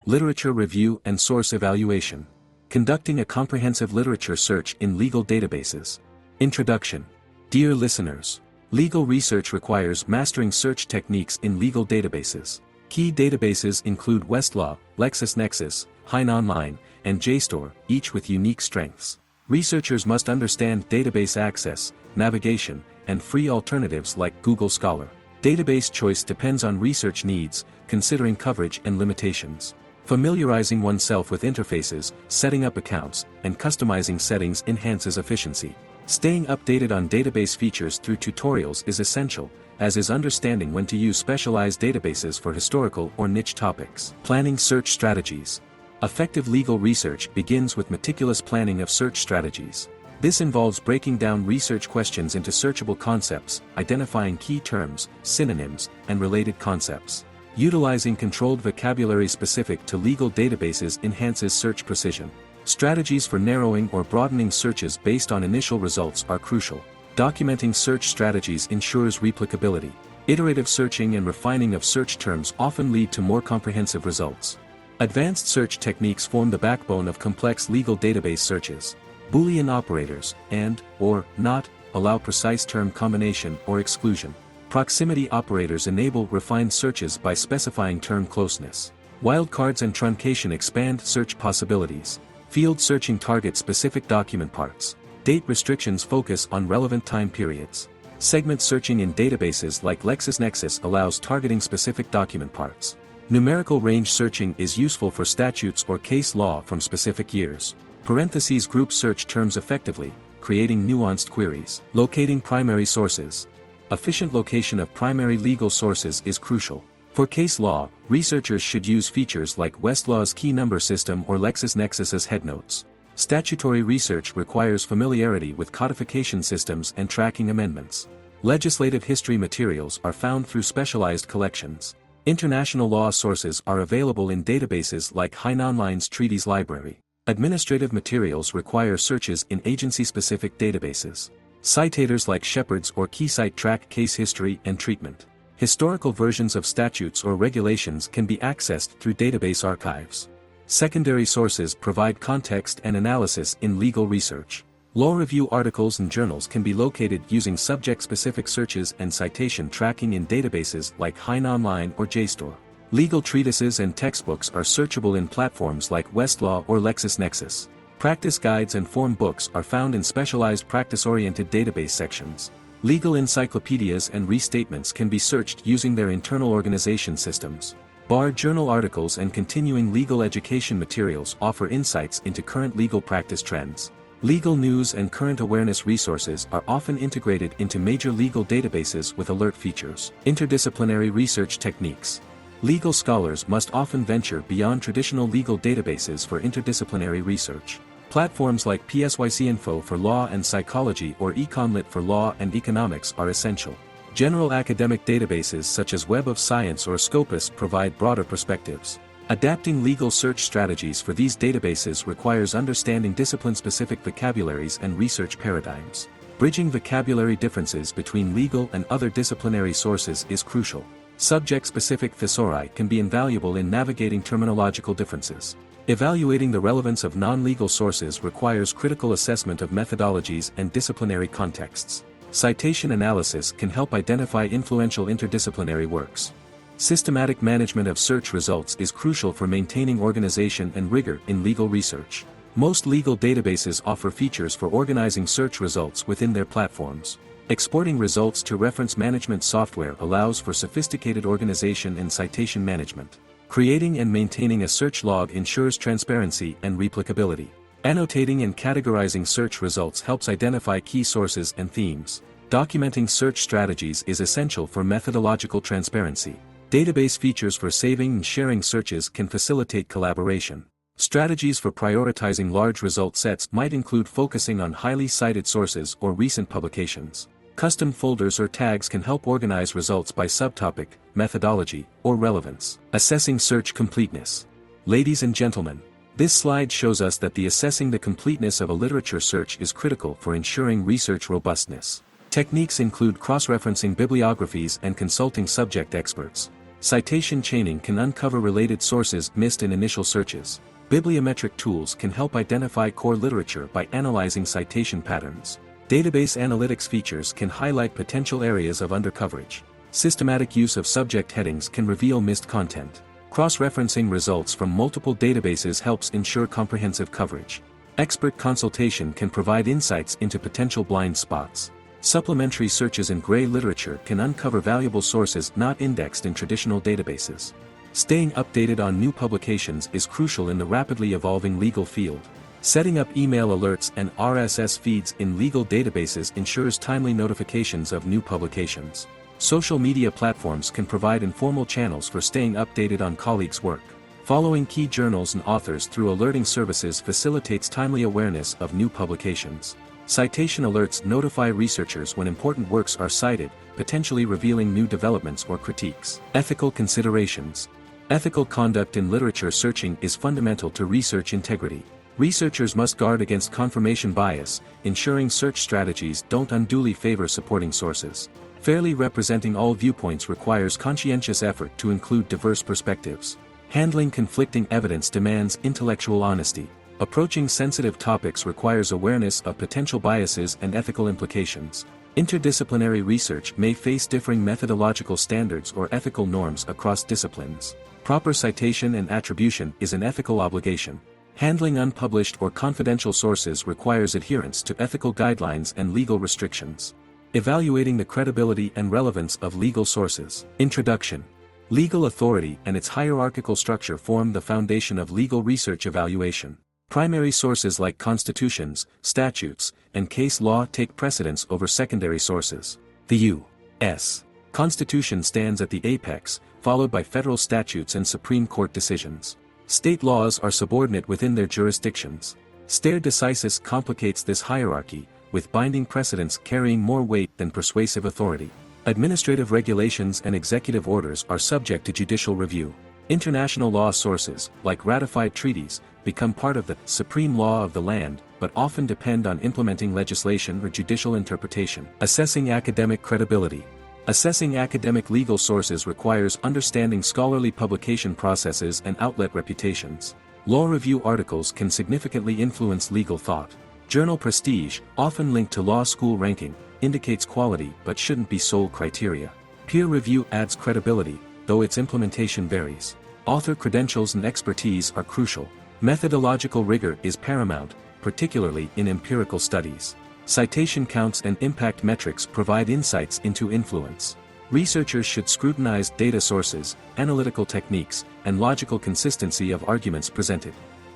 literature review and source evaluation. Conducting a comprehensive literature search in legal databases. Introduction. Dear listeners, legal research requires mastering search techniques in legal databases. Key databases include Westlaw, LexisNexis, HeinOnline, and JSTOR, each with unique strengths. Researchers must understand database access, navigation, and free alternatives like Google Scholar. Database choice depends on research needs, considering coverage and limitations. Familiarizing oneself with interfaces, setting up accounts, and customizing settings enhances efficiency. Staying updated on database features through tutorials is essential, as is understanding when to use specialized databases for historical or niche topics. Planning search strategies. Effective legal research begins with meticulous planning of search strategies. This involves breaking down research questions into searchable concepts, identifying key terms, synonyms, and related concepts. Utilizing controlled vocabulary specific to legal databases enhances search precision. Strategies for narrowing or broadening searches based on initial results are crucial. Documenting search strategies ensures replicability. Iterative searching and refining of search terms often lead to more comprehensive results. Advanced search techniques form the backbone of complex legal database searches. Boolean operators, and, or, not, allow precise term combination or exclusion. Proximity operators enable refined searches by specifying term closeness. Wildcards and truncation expand search possibilities. Field searching targets specific document parts. Date restrictions focus on relevant time periods. Segment searching in databases like LexisNexis allows targeting specific document parts. Numerical range searching is useful for statutes or case law from specific years. Parentheses group search terms effectively, creating nuanced queries. Locating primary sources. Efficient location of primary legal sources is crucial. For case law, researchers should use features like Westlaw's key number system or LexisNexis's headnotes. Statutory research requires familiarity with codification systems and tracking amendments. Legislative history materials are found through specialized collections. International law sources are available in databases like HeinOnline's Treaties Library. Administrative materials require searches in agency-specific databases. Citators like Shepard's or KeyCite track case history and treatment. Historical versions of statutes or regulations can be accessed through database archives. Secondary sources provide context and analysis in legal research. Law review articles and journals can be located using subject-specific searches and citation tracking in databases like HeinOnline or JSTOR. Legal treatises and textbooks are searchable in platforms like Westlaw or LexisNexis. Practice guides and form books are found in specialized practice-oriented database sections. Legal encyclopedias and restatements can be searched using their internal organization systems. Bar journal articles and continuing legal education materials offer insights into current legal practice trends. Legal news and current awareness resources are often integrated into major legal databases with alert features. Interdisciplinary research techniques. Legal scholars must often venture beyond traditional legal databases for interdisciplinary research. Platforms like PsycInfo for law and psychology or EconLit for law and economics are essential. General academic databases such as Web of Science or Scopus provide broader perspectives. Adapting legal search strategies for these databases requires understanding discipline-specific vocabularies and research paradigms. Bridging vocabulary differences between legal and other disciplinary sources is crucial. Subject-specific thesauri can be invaluable in navigating terminological differences. Evaluating the relevance of non-legal sources requires critical assessment of methodologies and disciplinary contexts. Citation analysis can help identify influential interdisciplinary works. Systematic management of search results is crucial for maintaining organization and rigor in legal research. Most legal databases offer features for organizing search results within their platforms. Exporting results to reference management software allows for sophisticated organization and citation management. Creating and maintaining a search log ensures transparency and replicability. Annotating and categorizing search results helps identify key sources and themes. Documenting search strategies is essential for methodological transparency. Database features for saving and sharing searches can facilitate collaboration. Strategies for prioritizing large result sets might include focusing on highly cited sources or recent publications. Custom folders or tags can help organize results by subtopic, methodology, or relevance. Assessing search completeness. Ladies and gentlemen, this slide shows us that assessing the completeness of a literature search is critical for ensuring research robustness. Techniques include cross-referencing bibliographies and consulting subject experts. Citation chaining can uncover related sources missed in initial searches. Bibliometric tools can help identify core literature by analyzing citation patterns. Database analytics features can highlight potential areas of undercoverage. Systematic use of subject headings can reveal missed content. Cross-referencing results from multiple databases helps ensure comprehensive coverage. Expert consultation can provide insights into potential blind spots. Supplementary searches in gray literature can uncover valuable sources not indexed in traditional databases. Staying updated on new publications is crucial in the rapidly evolving legal field. Setting up email alerts and RSS feeds in legal databases ensures timely notifications of new publications. Social media platforms can provide informal channels for staying updated on colleagues' work. Following key journals and authors through alerting services facilitates timely awareness of new publications. Citation alerts notify researchers when important works are cited, potentially revealing new developments or critiques. Ethical considerations. Ethical conduct in literature searching is fundamental to research integrity. Researchers must guard against confirmation bias, ensuring search strategies don't unduly favor supporting sources. Fairly representing all viewpoints requires conscientious effort to include diverse perspectives. Handling conflicting evidence demands intellectual honesty. Approaching sensitive topics requires awareness of potential biases and ethical implications. Interdisciplinary research may face differing methodological standards or ethical norms across disciplines. Proper citation and attribution is an ethical obligation. Handling unpublished or confidential sources requires adherence to ethical guidelines and legal restrictions. Evaluating the credibility and relevance of legal sources. Introduction. Legal authority and its hierarchical structure form the foundation of legal research evaluation. Primary sources like constitutions, statutes, and case law take precedence over secondary sources. The U.S. Constitution stands at the apex, followed by federal statutes and Supreme Court decisions. State laws are subordinate within their jurisdictions. Stare decisis complicates this hierarchy, with binding precedents carrying more weight than persuasive authority. Administrative regulations and executive orders are subject to judicial review. International law sources, like ratified treaties, become part of the supreme law of the land, but often depend on implementing legislation or judicial interpretation. Assessing academic credibility. Assessing academic legal sources requires understanding scholarly publication processes and outlet reputations. Law review articles can significantly influence legal thought. Journal prestige, often linked to law school ranking, indicates quality but shouldn't be sole criteria. Peer review adds credibility, though its implementation varies. Author credentials and expertise are crucial. Methodological rigor is paramount, particularly in empirical studies. Citation counts and impact metrics provide insights into influence. Researchers should scrutinize data sources, analytical techniques, and logical consistency of arguments presented.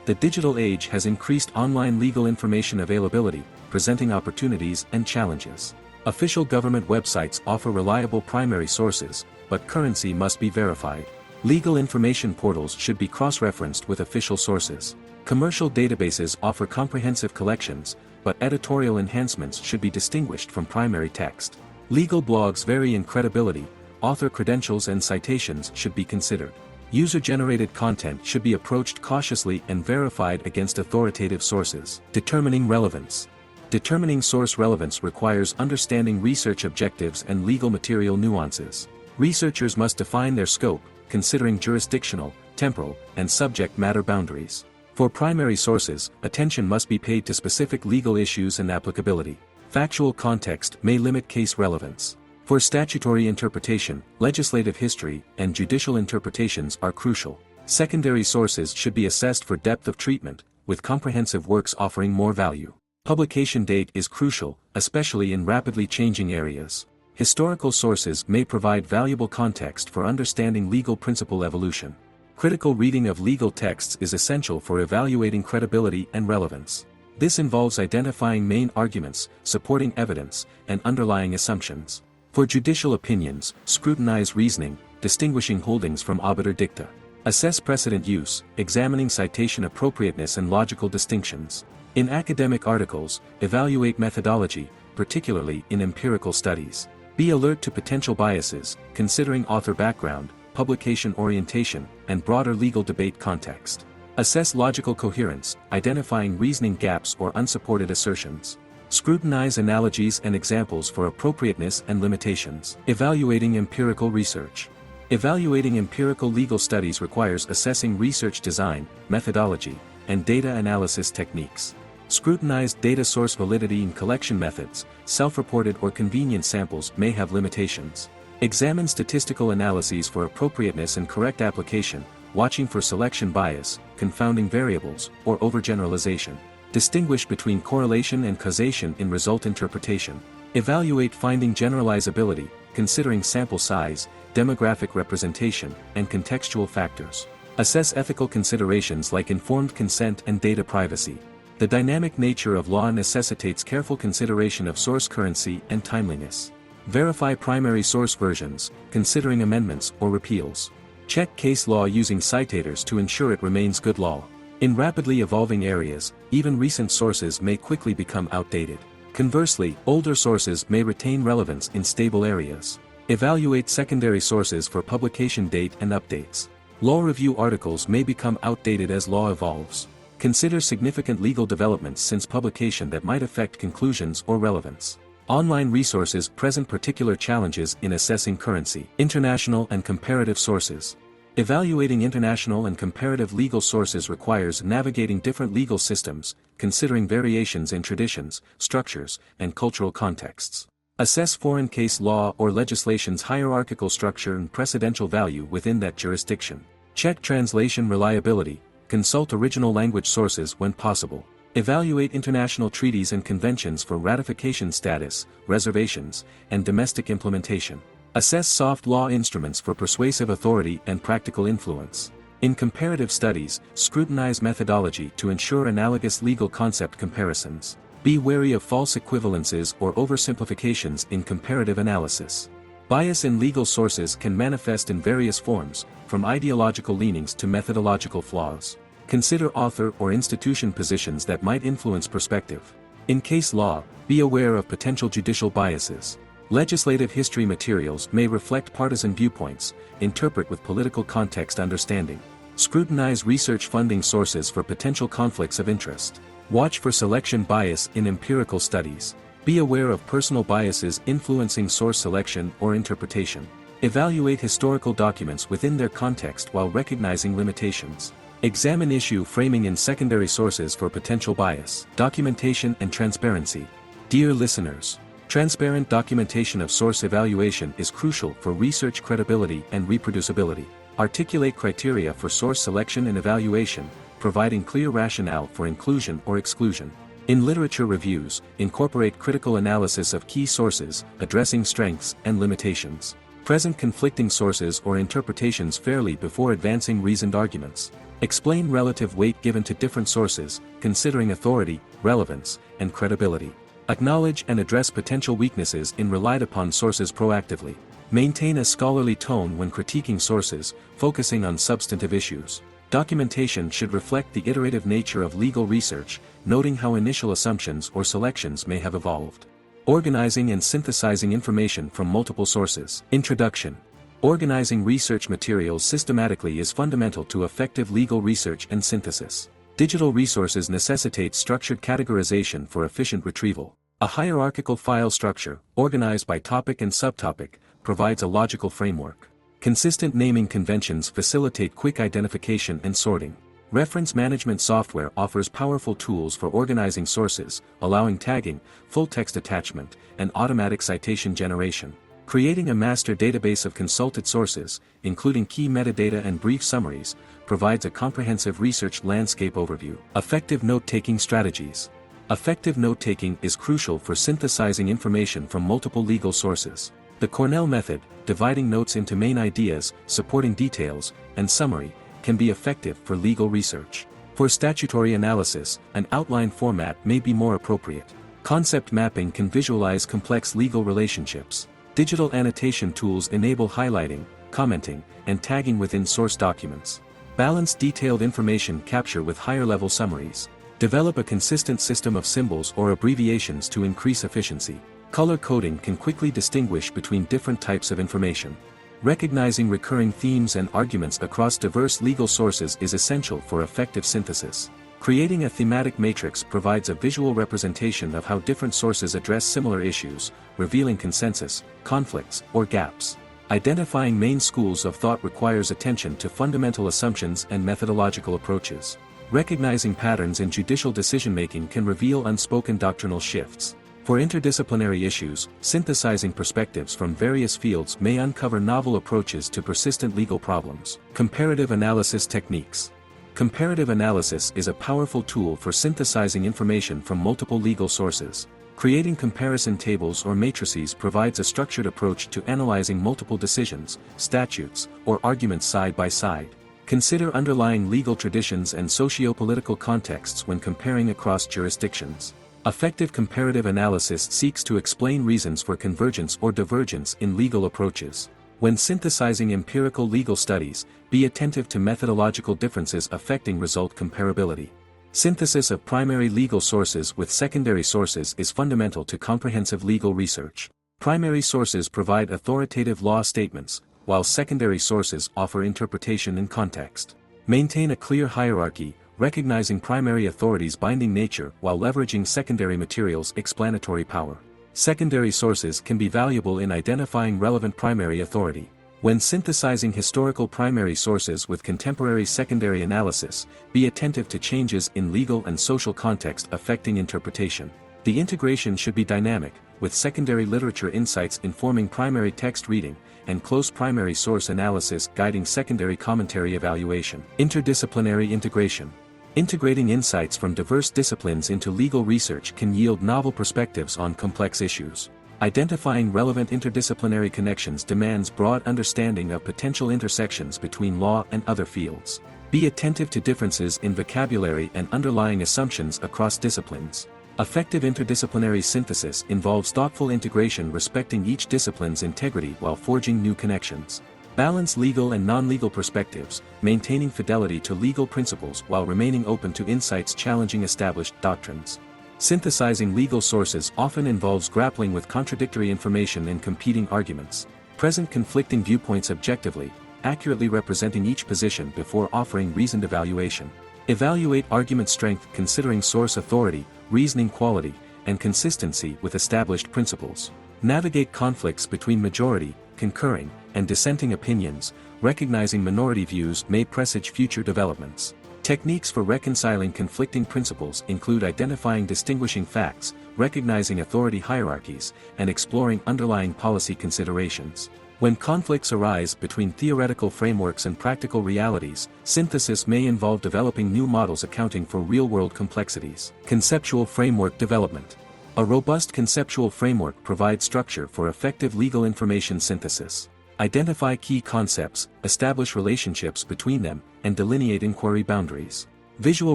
The digital age has increased online legal information availability, presenting opportunities and challenges. Official government websites offer reliable primary sources, but currency must be verified. Legal information portals should be cross-referenced with official sources. Commercial databases offer comprehensive collections, but editorial enhancements should be distinguished from primary text. Legal blogs vary in credibility, author credentials and citations should be considered. User-generated content should be approached cautiously and verified against authoritative sources. Determining relevance. Determining source relevance requires understanding research objectives and legal material nuances. Researchers must define their scope, considering jurisdictional, temporal, and subject matter boundaries. For primary sources, attention must be paid to specific legal issues and applicability. Factual context may limit case relevance. For statutory interpretation, legislative history, and judicial interpretations are crucial. Secondary sources should be assessed for depth of treatment, with comprehensive works offering more value. Publication date is crucial, especially in rapidly changing areas. Historical sources may provide valuable context for understanding legal principle evolution. Critical reading of legal texts is essential for evaluating credibility and relevance. This involves identifying main arguments, supporting evidence, and underlying assumptions. For judicial opinions, scrutinize reasoning, distinguishing holdings from obiter dicta. Assess precedent use, examining citation appropriateness and logical distinctions. In academic articles, evaluate methodology, particularly in empirical studies. Be alert to potential biases, considering author background, publication orientation, and broader legal debate context. Assess logical coherence, identifying reasoning gaps or unsupported assertions. Scrutinize analogies and examples for appropriateness and limitations. Evaluating empirical research. Evaluating empirical legal studies requires assessing research design, methodology, and data analysis techniques. Scrutinize data source validity in collection methods. Self-reported or convenient samples may have limitations. Examine statistical analyses for appropriateness and correct application, watching for selection bias, confounding variables, or overgeneralization. Distinguish between correlation and causation in result interpretation. Evaluate finding generalizability, considering sample size, demographic representation, and contextual factors. Assess ethical considerations like informed consent and data privacy. The dynamic nature of law necessitates careful consideration of source currency and timeliness. Verify primary source versions, considering amendments or repeals. Check case law using citators to ensure it remains good law. In rapidly evolving areas, even recent sources may quickly become outdated. Conversely, older sources may retain relevance in stable areas. Evaluate secondary sources for publication date and updates. Law review articles may become outdated as law evolves. Consider significant legal developments since publication that might affect conclusions or relevance. Online resources present particular challenges in assessing currency. International and comparative sources. Evaluating international and comparative legal sources requires navigating different legal systems, considering variations in traditions, structures, and cultural contexts. Assess foreign case law or legislation's hierarchical structure and precedential value within that jurisdiction. Check translation reliability, consult original language sources when possible. Evaluate international treaties and conventions for ratification status, reservations, and domestic implementation. Assess soft law instruments for persuasive authority and practical influence. In comparative studies, scrutinize methodology to ensure analogous legal concept comparisons. Be wary of false equivalences or oversimplifications in comparative analysis. Bias in legal sources can manifest in various forms, from ideological leanings to methodological flaws. Consider author or institution positions that might influence perspective. In case law, be aware of potential judicial biases. Legislative history materials may reflect partisan viewpoints. Interpret with political context understanding. Scrutinize research funding sources for potential conflicts of interest. Watch for selection bias in empirical studies. Be aware of personal biases influencing source selection or interpretation. Evaluate historical documents within their context while recognizing limitations. Examine issue framing in secondary sources for potential bias. Documentation and transparency. Dear listeners, transparent documentation of source evaluation is crucial for research credibility and reproducibility. Articulate criteria for source selection and evaluation, providing clear rationale for inclusion or exclusion. In literature reviews, incorporate critical analysis of key sources, addressing strengths and limitations. Present conflicting sources or interpretations fairly before advancing reasoned arguments. Explain relative weight given to different sources, considering authority, relevance, and credibility. Acknowledge and address potential weaknesses in relied upon sources proactively. Maintain a scholarly tone when critiquing sources, focusing on substantive issues. Documentation should reflect the iterative nature of legal research, noting how initial assumptions or selections may have evolved. Organizing and synthesizing information from multiple sources. Introduction. Organizing research materials systematically is fundamental to effective legal research and synthesis. Digital resources necessitate structured categorization for efficient retrieval. A hierarchical file structure, organized by topic and subtopic, provides a logical framework. Consistent naming conventions facilitate quick identification and sorting. Reference management software offers powerful tools for organizing sources, allowing tagging, full text attachment, and automatic citation generation. Creating a master database of consulted sources, including key metadata and brief summaries, provides a comprehensive research landscape overview. Effective note-taking strategies. Effective note-taking is crucial for synthesizing information from multiple legal sources. The Cornell method, dividing notes into main ideas, supporting details, and summary, can be effective for legal research. For statutory analysis, an outline format may be more appropriate. Concept mapping can visualize complex legal relationships. Digital annotation tools enable highlighting, commenting, and tagging within source documents. Balance detailed information capture with higher-level summaries. Develop a consistent system of symbols or abbreviations to increase efficiency. Color coding can quickly distinguish between different types of information. Recognizing recurring themes and arguments across diverse legal sources is essential for effective synthesis. Creating a thematic matrix provides a visual representation of how different sources address similar issues, revealing consensus, conflicts, or gaps. Identifying main schools of thought requires attention to fundamental assumptions and methodological approaches. Recognizing patterns in judicial decision-making can reveal unspoken doctrinal shifts. For interdisciplinary issues, synthesizing perspectives from various fields may uncover novel approaches to persistent legal problems. Comparative analysis techniques. Comparative analysis is a powerful tool for synthesizing information from multiple legal sources. Creating comparison tables or matrices provides a structured approach to analyzing multiple decisions, statutes, or arguments side by side. Consider underlying legal traditions and socio-political contexts when comparing across jurisdictions. Effective comparative analysis seeks to explain reasons for convergence or divergence in legal approaches. When synthesizing empirical legal studies, be attentive to methodological differences affecting result comparability. Synthesis of primary legal sources with secondary sources is fundamental to comprehensive legal research. Primary sources provide authoritative law statements, while secondary sources offer interpretation and context. Maintain a clear hierarchy, recognizing primary authority's binding nature while leveraging secondary materials' explanatory power. Secondary sources can be valuable in identifying relevant primary authority. When synthesizing historical primary sources with contemporary secondary analysis, be attentive to changes in legal and social context affecting interpretation. The integration should be dynamic, with secondary literature insights informing primary text reading, and close primary source analysis guiding secondary commentary evaluation. Interdisciplinary integration. Integrating insights from diverse disciplines into legal research can yield novel perspectives on complex issues. Identifying relevant interdisciplinary connections demands broad understanding of potential intersections between law and other fields. Be attentive to differences in vocabulary and underlying assumptions across disciplines. Effective interdisciplinary synthesis involves thoughtful integration respecting each discipline's integrity while forging new connections. Balance legal and non-legal perspectives, maintaining fidelity to legal principles while remaining open to insights challenging established doctrines. Synthesizing legal sources often involves grappling with contradictory information and competing arguments. Present conflicting viewpoints objectively, accurately representing each position before offering reasoned evaluation. Evaluate argument strength considering source authority, reasoning quality, and consistency with established principles. Navigate conflicts between majority, concurring, and dissenting opinions, recognizing minority views may presage future developments. Techniques for reconciling conflicting principles include identifying distinguishing facts, recognizing authority hierarchies, and exploring underlying policy considerations. When conflicts arise between theoretical frameworks and practical realities, synthesis may involve developing new models accounting for real-world complexities. Conceptual framework development. A robust conceptual framework provides structure for effective legal information synthesis. Identify key concepts, establish relationships between them, and delineate inquiry boundaries. Visual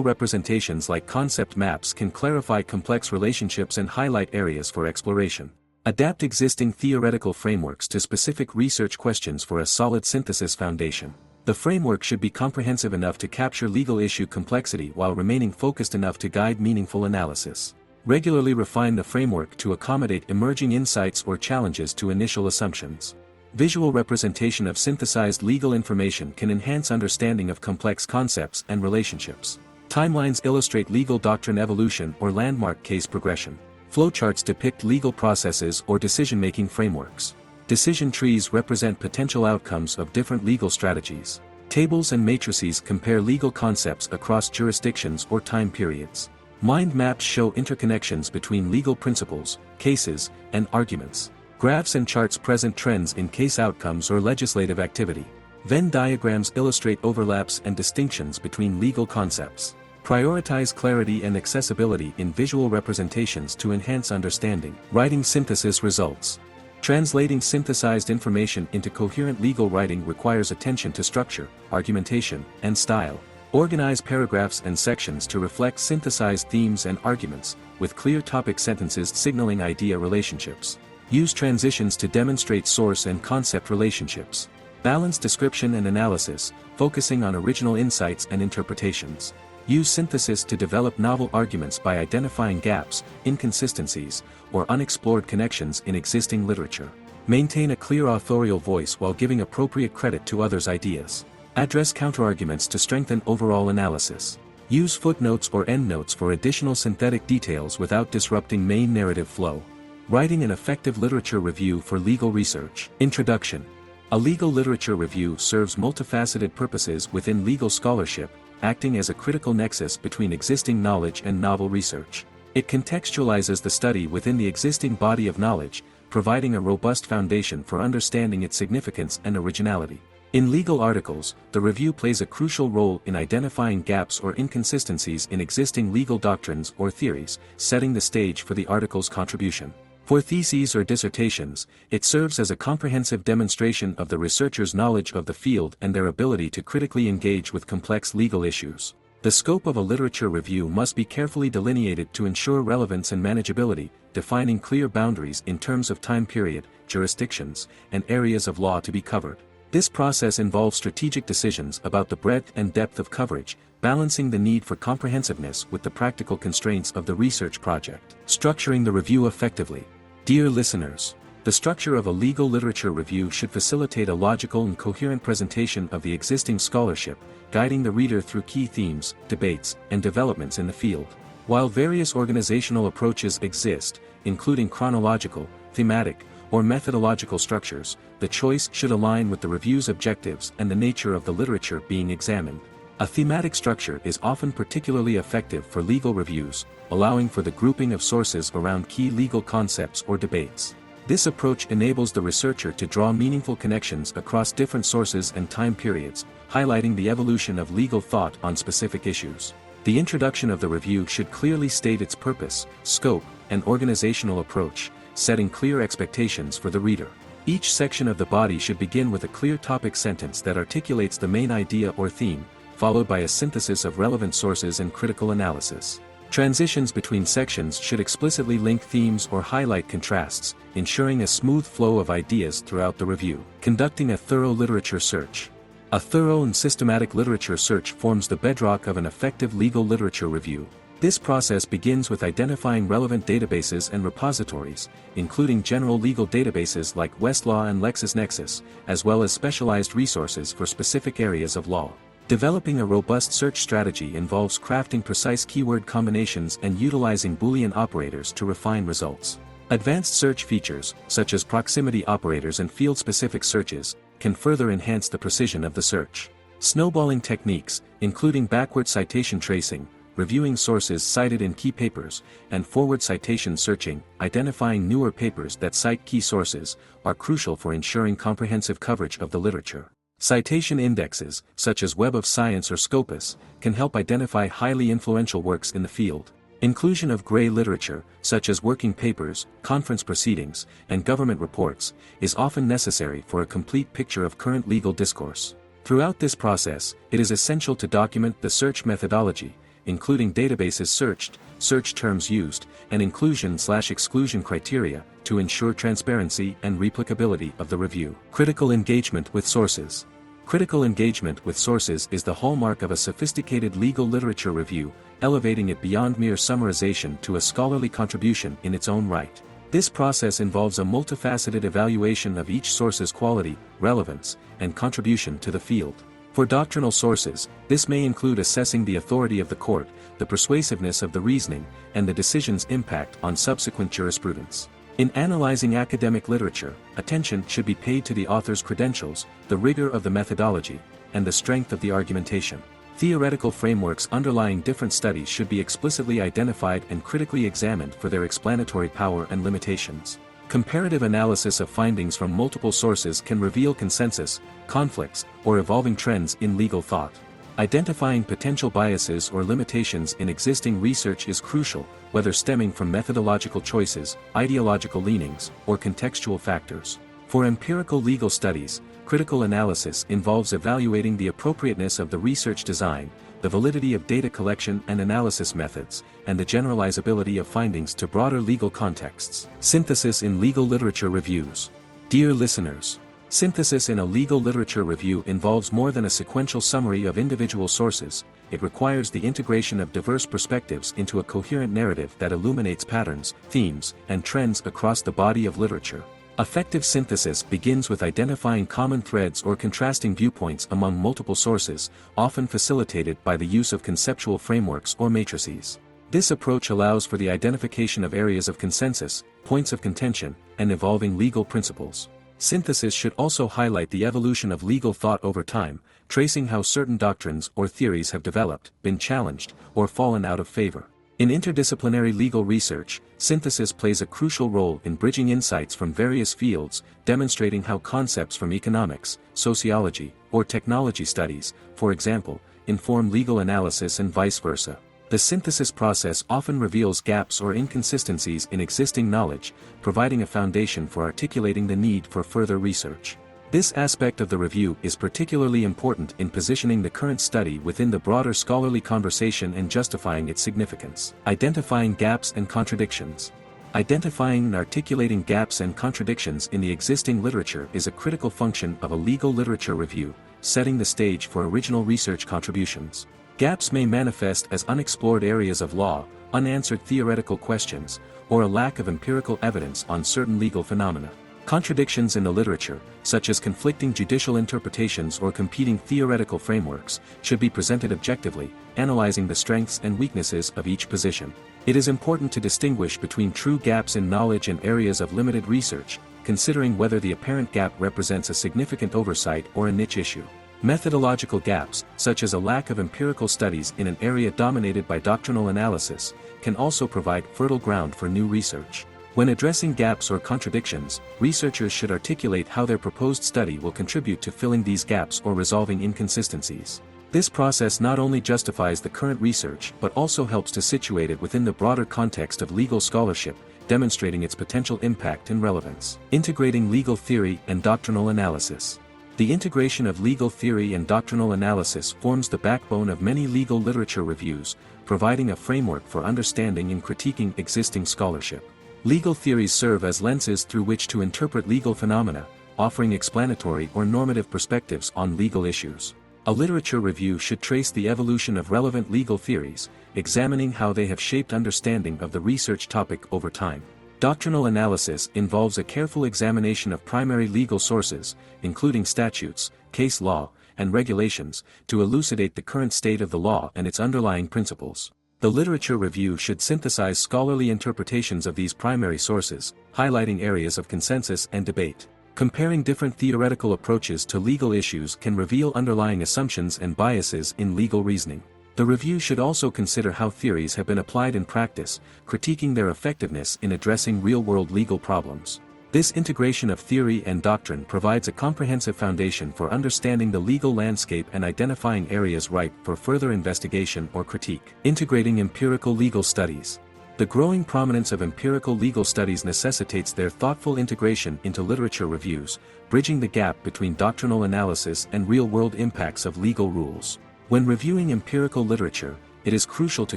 representations like concept maps can clarify complex relationships and highlight areas for exploration. Adapt existing theoretical frameworks to specific research questions for a solid synthesis foundation. The framework should be comprehensive enough to capture legal issue complexity while remaining focused enough to guide meaningful analysis. Regularly refine the framework to accommodate emerging insights or challenges to initial assumptions. Visual representation of synthesized legal information can enhance understanding of complex concepts and relationships. Timelines illustrate legal doctrine evolution or landmark case progression. Flowcharts depict legal processes or decision-making frameworks. Decision trees represent potential outcomes of different legal strategies. Tables and matrices compare legal concepts across jurisdictions or time periods. Mind maps show interconnections between legal principles, cases, and arguments. Graphs and charts present trends in case outcomes or legislative activity. Venn diagrams illustrate overlaps and distinctions between legal concepts. Prioritize clarity and accessibility in visual representations to enhance understanding. Writing synthesis results. Translating synthesized information into coherent legal writing requires attention to structure, argumentation, and style. Organize paragraphs and sections to reflect synthesized themes and arguments, with clear topic sentences signaling idea relationships. Use transitions to demonstrate source and concept relationships. Balance description and analysis, focusing on original insights and interpretations. Use synthesis to develop novel arguments by identifying gaps, inconsistencies, or unexplored connections in existing literature. Maintain a clear authorial voice while giving appropriate credit to others' ideas. Address counterarguments to strengthen overall analysis. Use footnotes or endnotes for additional synthetic details without disrupting main narrative flow. Writing an effective literature review for legal research. Introduction. A legal literature review serves multifaceted purposes within legal scholarship, acting as a critical nexus between existing knowledge and novel research. It contextualizes the study within the existing body of knowledge, providing a robust foundation for understanding its significance and originality. In legal articles, the review plays a crucial role in identifying gaps or inconsistencies in existing legal doctrines or theories, setting the stage for the article's contribution. For theses or dissertations, it serves as a comprehensive demonstration of the researcher's knowledge of the field and their ability to critically engage with complex legal issues. The scope of a literature review must be carefully delineated to ensure relevance and manageability, defining clear boundaries in terms of time period, jurisdictions, and areas of law to be covered. This process involves strategic decisions about the breadth and depth of coverage, balancing the need for comprehensiveness with the practical constraints of the research project. Structuring the review effectively. Dear listeners, the structure of a legal literature review should facilitate a logical and coherent presentation of the existing scholarship, guiding the reader through key themes, debates, and developments in the field. While various organizational approaches exist, including chronological, thematic, or methodological structures, the choice should align with the review's objectives and the nature of the literature being examined. A thematic structure is often particularly effective for legal reviews, allowing for the grouping of sources around key legal concepts or debates. This approach enables the researcher to draw meaningful connections across different sources and time periods, highlighting the evolution of legal thought on specific issues. The introduction of the review should clearly state its purpose, scope, and organizational approach, setting clear expectations for the reader. Each section of the body should begin with a clear topic sentence that articulates the main idea or theme, followed by a synthesis of relevant sources and critical analysis. Transitions between sections should explicitly link themes or highlight contrasts, ensuring a smooth flow of ideas throughout the review. Conducting a thorough literature search. A thorough and systematic literature search forms the bedrock of an effective legal literature review. This process begins with identifying relevant databases and repositories, including general legal databases like Westlaw and LexisNexis, as well as specialized resources for specific areas of law. Developing a robust search strategy involves crafting precise keyword combinations and utilizing Boolean operators to refine results. Advanced search features, such as proximity operators and field-specific searches, can further enhance the precision of the search. Snowballing techniques, including backward citation tracing, reviewing sources cited in key papers, and forward citation searching, identifying newer papers that cite key sources, are crucial for ensuring comprehensive coverage of the literature. Citation indexes, such as Web of Science or Scopus, can help identify highly influential works in the field. Inclusion of gray literature, such as working papers, conference proceedings, and government reports, is often necessary for a complete picture of current legal discourse. Throughout this process, it is essential to document the search methodology, including databases searched, search terms used, and inclusion/exclusion criteria, to ensure transparency and replicability of the review. Critical engagement with sources. Critical engagement with sources is the hallmark of a sophisticated legal literature review, elevating it beyond mere summarization to a scholarly contribution in its own right. This process involves a multifaceted evaluation of each source's quality, relevance, and contribution to the field. For doctrinal sources, this may include assessing the authority of the court, the persuasiveness of the reasoning, and the decision's impact on subsequent jurisprudence. In analyzing academic literature, attention should be paid to the author's credentials, the rigor of the methodology, and the strength of the argumentation. Theoretical frameworks underlying different studies should be explicitly identified and critically examined for their explanatory power and limitations. Comparative analysis of findings from multiple sources can reveal consensus, conflicts, or evolving trends in legal thought. Identifying potential biases or limitations in existing research is crucial, whether stemming from methodological choices, ideological leanings, or contextual factors. For empirical legal studies, critical analysis involves evaluating the appropriateness of the research design, the validity of data collection and analysis methods, and the generalizability of findings to broader legal contexts. Synthesis in legal literature reviews. Dear listeners, synthesis in a legal literature review involves more than a sequential summary of individual sources. It requires the integration of diverse perspectives into a coherent narrative that illuminates patterns, themes, and trends across the body of literature. Effective synthesis begins with identifying common threads or contrasting viewpoints among multiple sources, often facilitated by the use of conceptual frameworks or matrices. This approach allows for the identification of areas of consensus, points of contention, and evolving legal principles. Synthesis should also highlight the evolution of legal thought over time, tracing how certain doctrines or theories have developed, been challenged, or fallen out of favor. In interdisciplinary legal research, synthesis plays a crucial role in bridging insights from various fields, demonstrating how concepts from economics, sociology, or technology studies, for example, inform legal analysis and vice versa. The synthesis process often reveals gaps or inconsistencies in existing knowledge, providing a foundation for articulating the need for further research. This aspect of the review is particularly important in positioning the current study within the broader scholarly conversation and justifying its significance. Identifying gaps and contradictions. Identifying and articulating gaps and contradictions in the existing literature is a critical function of a legal literature review, setting the stage for original research contributions. Gaps may manifest as unexplored areas of law, unanswered theoretical questions, or a lack of empirical evidence on certain legal phenomena. Contradictions in the literature, such as conflicting judicial interpretations or competing theoretical frameworks, should be presented objectively, analyzing the strengths and weaknesses of each position. It is important to distinguish between true gaps in knowledge and areas of limited research, considering whether the apparent gap represents a significant oversight or a niche issue. Methodological gaps, such as a lack of empirical studies in an area dominated by doctrinal analysis, can also provide fertile ground for new research. When addressing gaps or contradictions, researchers should articulate how their proposed study will contribute to filling these gaps or resolving inconsistencies. This process not only justifies the current research but also helps to situate it within the broader context of legal scholarship, demonstrating its potential impact and relevance. Integrating legal theory and doctrinal analysis. The integration of legal theory and doctrinal analysis forms the backbone of many legal literature reviews, providing a framework for understanding and critiquing existing scholarship. Legal theories serve as lenses through which to interpret legal phenomena, offering explanatory or normative perspectives on legal issues. A literature review should trace the evolution of relevant legal theories, examining how they have shaped understanding of the research topic over time. Doctrinal analysis involves a careful examination of primary legal sources, including statutes, case law, and regulations, to elucidate the current state of the law and its underlying principles. The literature review should synthesize scholarly interpretations of these primary sources, highlighting areas of consensus and debate. Comparing different theoretical approaches to legal issues can reveal underlying assumptions and biases in legal reasoning. The review should also consider how theories have been applied in practice, critiquing their effectiveness in addressing real-world legal problems. This integration of theory and doctrine provides a comprehensive foundation for understanding the legal landscape and identifying areas ripe for further investigation or critique. Integrating empirical legal studies. The growing prominence of empirical legal studies necessitates their thoughtful integration into literature reviews, bridging the gap between doctrinal analysis and real-world impacts of legal rules. When reviewing empirical literature, it is crucial to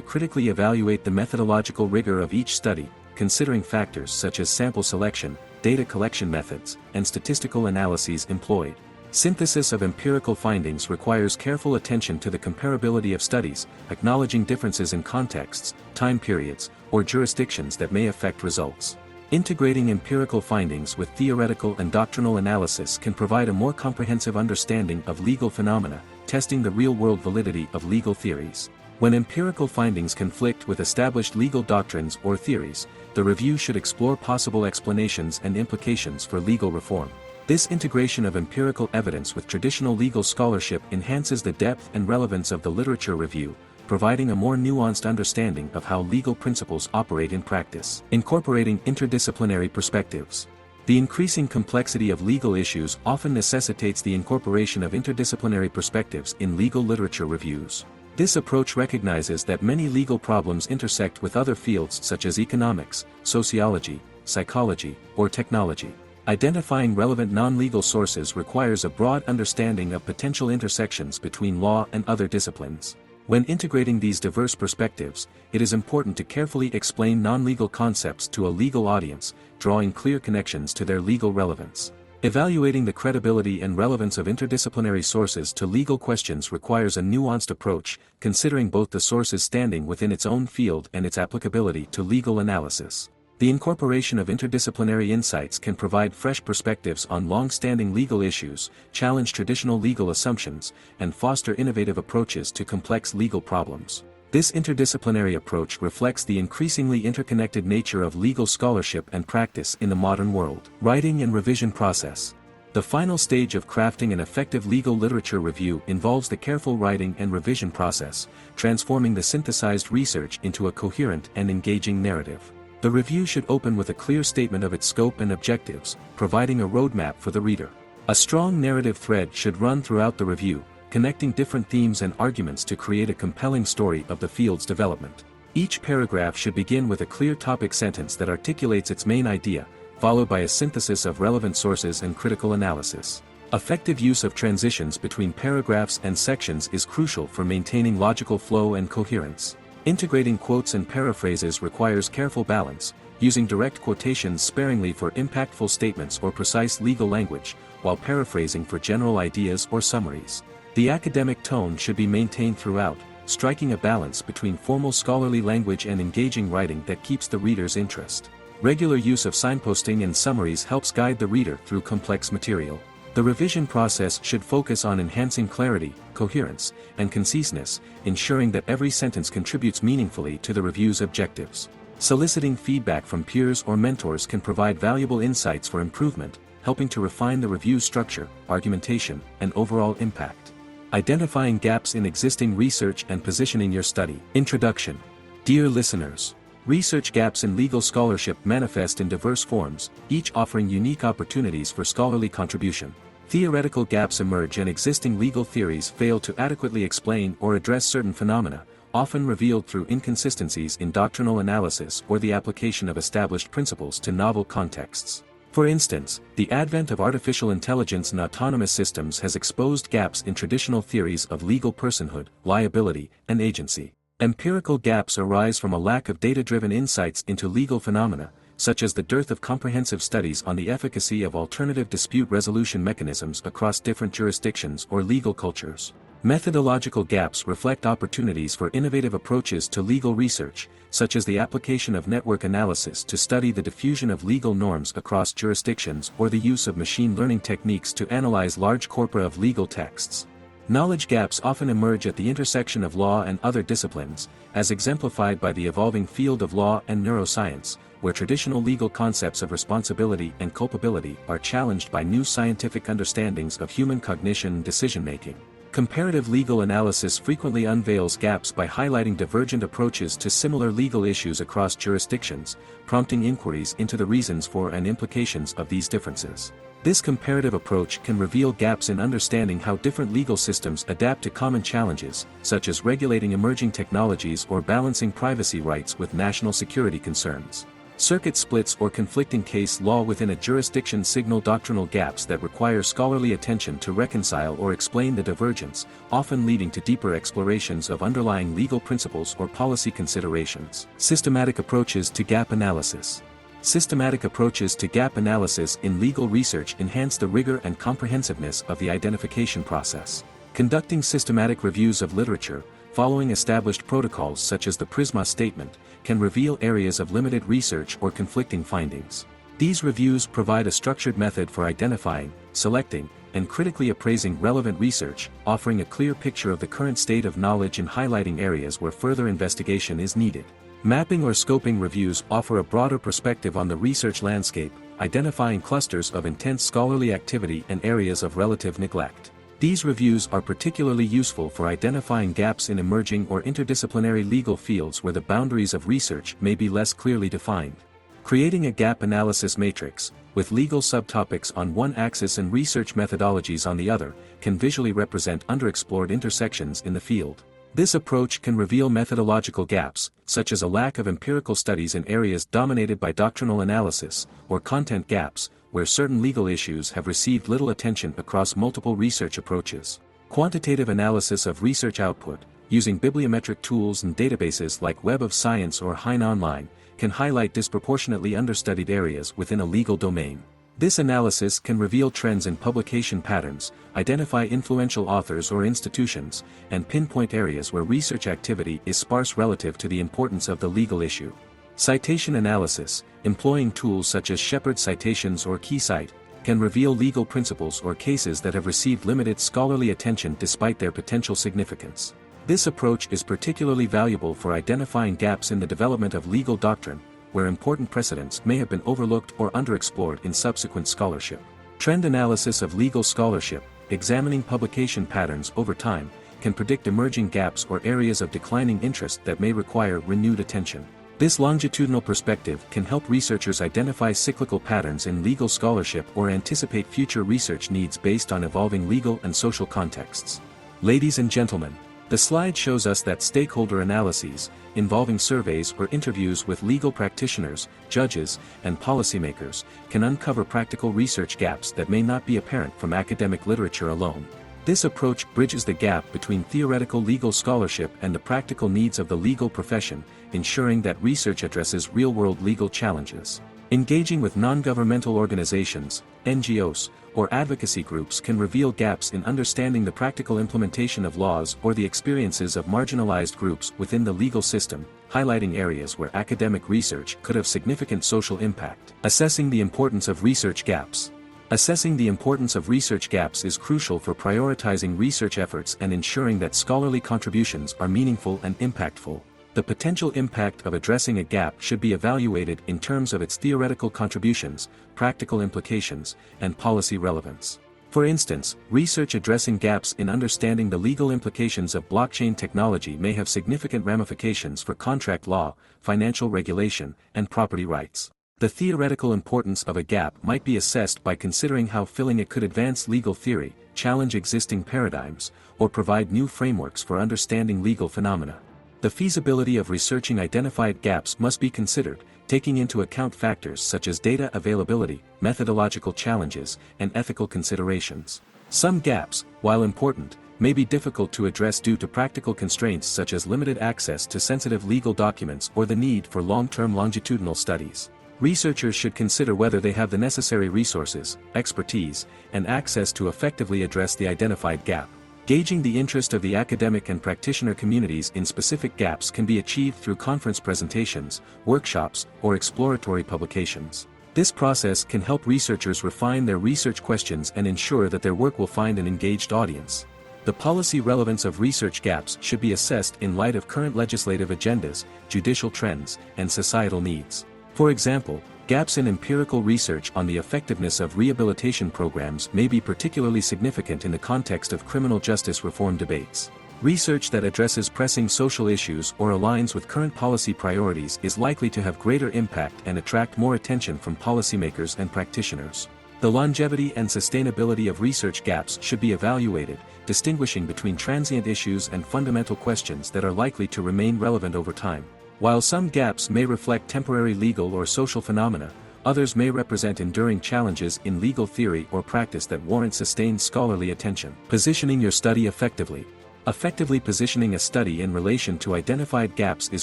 critically evaluate the methodological rigor of each study, considering factors such as sample selection, data collection methods, and statistical analyses employed. Synthesis of empirical findings requires careful attention to the comparability of studies, acknowledging differences in contexts, time periods, or jurisdictions that may affect results. Integrating empirical findings with theoretical and doctrinal analysis can provide a more comprehensive understanding of legal phenomena, testing the real-world validity of legal theories. When empirical findings conflict with established legal doctrines or theories, the review should explore possible explanations and implications for legal reform. This integration of empirical evidence with traditional legal scholarship enhances the depth and relevance of the literature review, providing a more nuanced understanding of how legal principles operate in practice. Incorporating interdisciplinary perspectives. The increasing complexity of legal issues often necessitates the incorporation of interdisciplinary perspectives in legal literature reviews. This approach recognizes that many legal problems intersect with other fields such as economics, sociology, psychology, or technology. Identifying relevant non-legal sources requires a broad understanding of potential intersections between law and other disciplines. When integrating these diverse perspectives, it is important to carefully explain non-legal concepts to a legal audience, drawing clear connections to their legal relevance. Evaluating the credibility and relevance of interdisciplinary sources to legal questions requires a nuanced approach, considering both the source's standing within its own field and its applicability to legal analysis. The incorporation of interdisciplinary insights can provide fresh perspectives on long-standing legal issues, challenge traditional legal assumptions, and foster innovative approaches to complex legal problems. This interdisciplinary approach reflects the increasingly interconnected nature of legal scholarship and practice in the modern world. Writing and revision process. The final stage of crafting an effective legal literature review involves the careful writing and revision process, transforming the synthesized research into a coherent and engaging narrative. The review should open with a clear statement of its scope and objectives, providing a roadmap for the reader. A strong narrative thread should run throughout the review, connecting different themes and arguments to create a compelling story of the field's development. Each paragraph should begin with a clear topic sentence that articulates its main idea, followed by a synthesis of relevant sources and critical analysis. Effective use of transitions between paragraphs and sections is crucial for maintaining logical flow and coherence. Integrating quotes and paraphrases requires careful balance, using direct quotations sparingly for impactful statements or precise legal language, while paraphrasing for general ideas or summaries. The academic tone should be maintained throughout, striking a balance between formal scholarly language and engaging writing that keeps the reader's interest. Regular use of signposting and summaries helps guide the reader through complex material. The revision process should focus on enhancing clarity, coherence, and conciseness, ensuring that every sentence contributes meaningfully to the review's objectives. Soliciting feedback from peers or mentors can provide valuable insights for improvement, helping to refine the review's structure, argumentation, and overall impact. Identifying gaps in existing research and positioning your study. Introduction. Dear listeners, research gaps in legal scholarship manifest in diverse forms, each offering unique opportunities for scholarly contribution. Theoretical gaps emerge and existing legal theories fail to adequately explain or address certain phenomena, often revealed through inconsistencies in doctrinal analysis or the application of established principles to novel contexts. For instance, the advent of artificial intelligence and autonomous systems has exposed gaps in traditional theories of legal personhood, liability, and agency. Empirical gaps arise from a lack of data-driven insights into legal phenomena, such as the dearth of comprehensive studies on the efficacy of alternative dispute resolution mechanisms across different jurisdictions or legal cultures. Methodological gaps reflect opportunities for innovative approaches to legal research, such as the application of network analysis to study the diffusion of legal norms across jurisdictions or the use of machine learning techniques to analyze large corpora of legal texts. Knowledge gaps often emerge at the intersection of law and other disciplines, as exemplified by the evolving field of law and neuroscience, where traditional legal concepts of responsibility and culpability are challenged by new scientific understandings of human cognition and decision-making. Comparative legal analysis frequently unveils gaps by highlighting divergent approaches to similar legal issues across jurisdictions, prompting inquiries into the reasons for and implications of these differences. This comparative approach can reveal gaps in understanding how different legal systems adapt to common challenges, such as regulating emerging technologies or balancing privacy rights with national security concerns. Circuit splits or conflicting case law within a jurisdiction signal doctrinal gaps that require scholarly attention to reconcile or explain the divergence, often leading to deeper explorations of underlying legal principles or policy considerations. Systematic approaches to gap analysis. Systematic approaches to gap analysis in legal research enhance the rigor and comprehensiveness of the identification process. Conducting systematic reviews of literature, following established protocols such as the PRISMA statement, can reveal areas of limited research or conflicting findings. These reviews provide a structured method for identifying, selecting, and critically appraising relevant research, offering a clear picture of the current state of knowledge and highlighting areas where further investigation is needed. Mapping or scoping reviews offer a broader perspective on the research landscape, identifying clusters of intense scholarly activity and areas of relative neglect. These reviews are particularly useful for identifying gaps in emerging or interdisciplinary legal fields where the boundaries of research may be less clearly defined. Creating a gap analysis matrix, with legal subtopics on one axis and research methodologies on the other, can visually represent underexplored intersections in the field. This approach can reveal methodological gaps, such as a lack of empirical studies in areas dominated by doctrinal analysis, or content gaps, where certain legal issues have received little attention across multiple research approaches. Quantitative analysis of research output, using bibliometric tools and databases like Web of Science or Hein Online, can highlight disproportionately understudied areas within a legal domain. This analysis can reveal trends in publication patterns, identify influential authors or institutions, and pinpoint areas where research activity is sparse relative to the importance of the legal issue. Citation analysis, employing tools such as Shepard citations or KeyCite, can reveal legal principles or cases that have received limited scholarly attention despite their potential significance. This approach is particularly valuable for identifying gaps in the development of legal doctrine, where important precedents may have been overlooked or underexplored in subsequent scholarship. Trend analysis of legal scholarship, examining publication patterns over time, can predict emerging gaps or areas of declining interest that may require renewed attention. This longitudinal perspective can help researchers identify cyclical patterns in legal scholarship or anticipate future research needs based on evolving legal and social contexts. Ladies and gentlemen, the slide shows us that stakeholder analyses, involving surveys or interviews with legal practitioners, judges, and policymakers, can uncover practical research gaps that may not be apparent from academic literature alone. This approach bridges the gap between theoretical legal scholarship and the practical needs of the legal profession, ensuring that research addresses real-world legal challenges. Engaging with non-governmental organizations, NGOs, or advocacy groups can reveal gaps in understanding the practical implementation of laws or the experiences of marginalized groups within the legal system, highlighting areas where academic research could have significant social impact. Assessing the importance of research gaps. Assessing the importance of research gaps is crucial for prioritizing research efforts and ensuring that scholarly contributions are meaningful and impactful. The potential impact of addressing a gap should be evaluated in terms of its theoretical contributions, practical implications, and policy relevance. For instance, research addressing gaps in understanding the legal implications of blockchain technology may have significant ramifications for contract law, financial regulation, and property rights. The theoretical importance of a gap might be assessed by considering how filling it could advance legal theory, challenge existing paradigms, or provide new frameworks for understanding legal phenomena. The feasibility of researching identified gaps must be considered, taking into account factors such as data availability, methodological challenges, and ethical considerations. Some gaps, while important, may be difficult to address due to practical constraints such as limited access to sensitive legal documents or the need for long-term longitudinal studies. Researchers should consider whether they have the necessary resources, expertise, and access to effectively address the identified gap. Gauging the interest of the academic and practitioner communities in specific gaps can be achieved through conference presentations, workshops, or exploratory publications. This process can help researchers refine their research questions and ensure that their work will find an engaged audience. The policy relevance of research gaps should be assessed in light of current legislative agendas, judicial trends, and societal needs. For example, gaps in empirical research on the effectiveness of rehabilitation programs may be particularly significant in the context of criminal justice reform debates. Research that addresses pressing social issues or aligns with current policy priorities is likely to have greater impact and attract more attention from policymakers and practitioners. The longevity and sustainability of research gaps should be evaluated, distinguishing between transient issues and fundamental questions that are likely to remain relevant over time. While some gaps may reflect temporary legal or social phenomena, others may represent enduring challenges in legal theory or practice that warrant sustained scholarly attention. Positioning your study effectively. Effectively positioning a study in relation to identified gaps is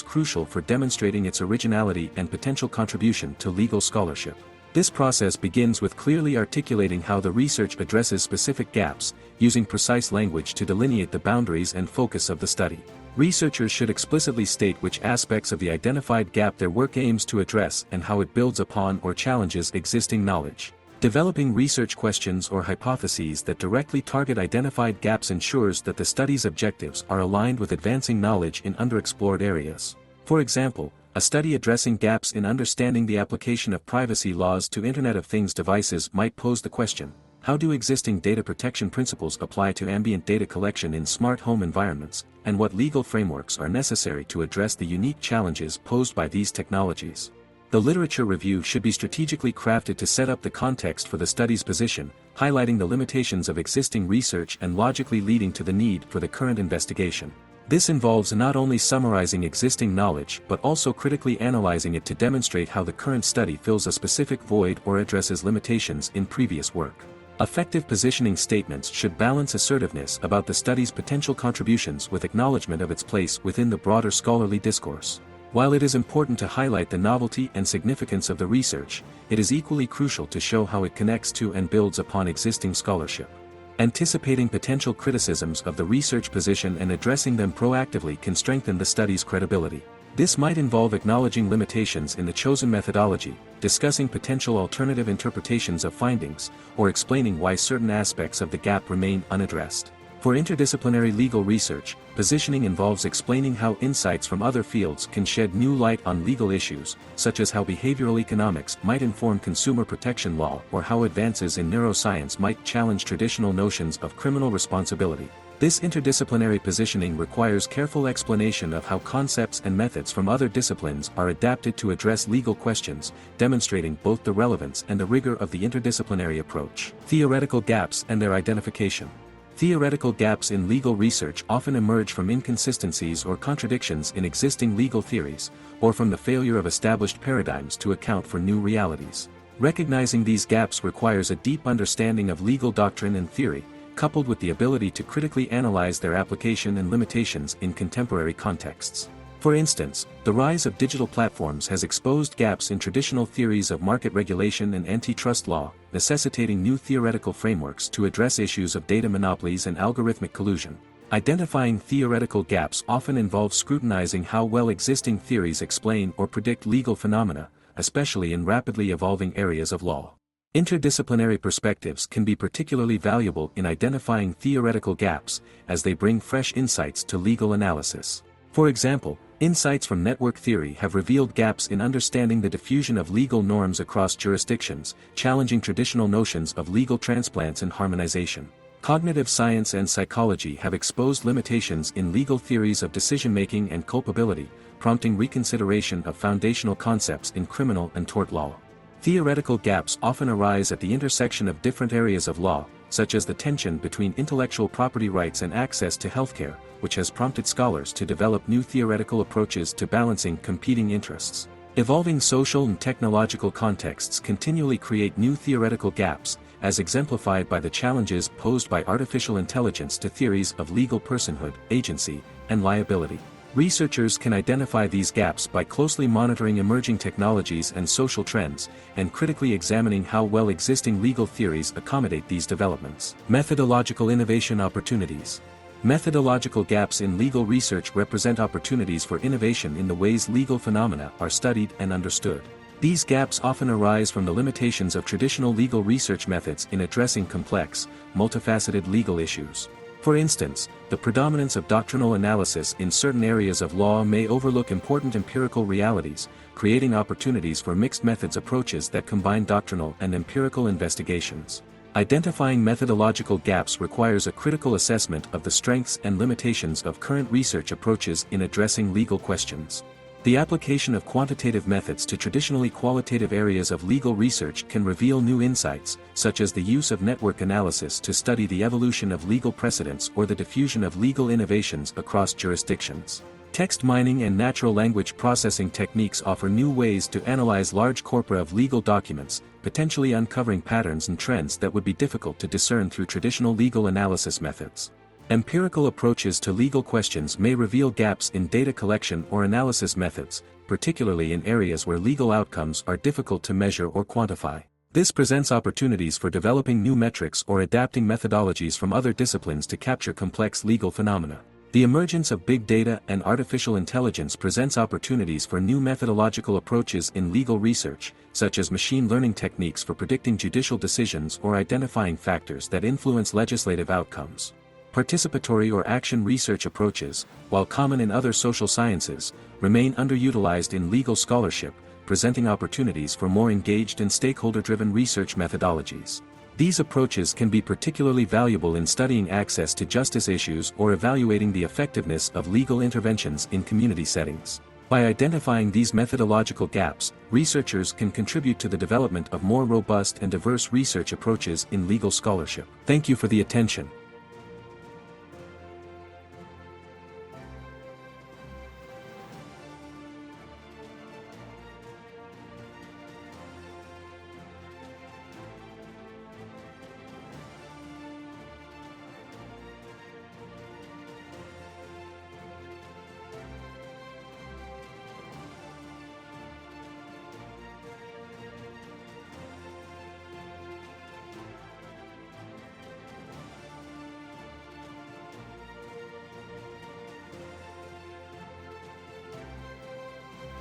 crucial for demonstrating its originality and potential contribution to legal scholarship. This process begins with clearly articulating how the research addresses specific gaps, using precise language to delineate the boundaries and focus of the study. Researchers should explicitly state which aspects of the identified gap their work aims to address and how it builds upon or challenges existing knowledge. Developing research questions or hypotheses that directly target identified gaps ensures that the study's objectives are aligned with advancing knowledge in underexplored areas. For example, a study addressing gaps in understanding the application of privacy laws to Internet of Things devices might pose the question: how do existing data protection principles apply to ambient data collection in smart home environments, and what legal frameworks are necessary to address the unique challenges posed by these technologies? The literature review should be strategically crafted to set up the context for the study's position, highlighting the limitations of existing research and logically leading to the need for the current investigation. This involves not only summarizing existing knowledge but also critically analyzing it to demonstrate how the current study fills a specific void or addresses limitations in previous work. Effective positioning statements should balance assertiveness about the study's potential contributions with acknowledgement of its place within the broader scholarly discourse. While it is important to highlight the novelty and significance of the research, it is equally crucial to show how it connects to and builds upon existing scholarship. Anticipating potential criticisms of the research position and addressing them proactively can strengthen the study's credibility. This might involve acknowledging limitations in the chosen methodology, discussing potential alternative interpretations of findings, or explaining why certain aspects of the gap remain unaddressed. For interdisciplinary legal research, positioning involves explaining how insights from other fields can shed new light on legal issues, such as how behavioral economics might inform consumer protection law or how advances in neuroscience might challenge traditional notions of criminal responsibility. This interdisciplinary positioning requires careful explanation of how concepts and methods from other disciplines are adapted to address legal questions, demonstrating both the relevance and the rigor of the interdisciplinary approach. Theoretical gaps and their identification. Theoretical gaps in legal research often emerge from inconsistencies or contradictions in existing legal theories, or from the failure of established paradigms to account for new realities. Recognizing these gaps requires a deep understanding of legal doctrine and theory, coupled with the ability to critically analyze their application and limitations in contemporary contexts. For instance, the rise of digital platforms has exposed gaps in traditional theories of market regulation and antitrust law, necessitating new theoretical frameworks to address issues of data monopolies and algorithmic collusion. Identifying theoretical gaps often involves scrutinizing how well existing theories explain or predict legal phenomena, especially in rapidly evolving areas of law. Interdisciplinary perspectives can be particularly valuable in identifying theoretical gaps, as they bring fresh insights to legal analysis. For example, insights from network theory have revealed gaps in understanding the diffusion of legal norms across jurisdictions, challenging traditional notions of legal transplants and harmonization. Cognitive science and psychology have exposed limitations in legal theories of decision-making and culpability, prompting reconsideration of foundational concepts in criminal and tort law. Theoretical gaps often arise at the intersection of different areas of law, such as the tension between intellectual property rights and access to healthcare, which has prompted scholars to develop new theoretical approaches to balancing competing interests. Evolving social and technological contexts continually create new theoretical gaps, as exemplified by the challenges posed by artificial intelligence to theories of legal personhood, agency, and liability. Researchers can identify these gaps by closely monitoring emerging technologies and social trends, and critically examining how well existing legal theories accommodate these developments. Methodological innovation opportunities. Methodological gaps in legal research represent opportunities for innovation in the ways legal phenomena are studied and understood. These gaps often arise from the limitations of traditional legal research methods in addressing complex, multifaceted legal issues. For instance, the predominance of doctrinal analysis in certain areas of law may overlook important empirical realities, creating opportunities for mixed methods approaches that combine doctrinal and empirical investigations. Identifying methodological gaps requires a critical assessment of the strengths and limitations of current research approaches in addressing legal questions. The application of quantitative methods to traditionally qualitative areas of legal research can reveal new insights, such as the use of network analysis to study the evolution of legal precedents or the diffusion of legal innovations across jurisdictions. Text mining and natural language processing techniques offer new ways to analyze large corpora of legal documents, potentially uncovering patterns and trends that would be difficult to discern through traditional legal analysis methods. Empirical approaches to legal questions may reveal gaps in data collection or analysis methods, particularly in areas where legal outcomes are difficult to measure or quantify. This presents opportunities for developing new metrics or adapting methodologies from other disciplines to capture complex legal phenomena. The emergence of big data and artificial intelligence presents opportunities for new methodological approaches in legal research, such as machine learning techniques for predicting judicial decisions or identifying factors that influence legislative outcomes. Participatory or action research approaches, while common in other social sciences, remain underutilized in legal scholarship, presenting opportunities for more engaged and stakeholder-driven research methodologies. These approaches can be particularly valuable in studying access to justice issues or evaluating the effectiveness of legal interventions in community settings. By identifying these methodological gaps, researchers can contribute to the development of more robust and diverse research approaches in legal scholarship. Thank you for the attention.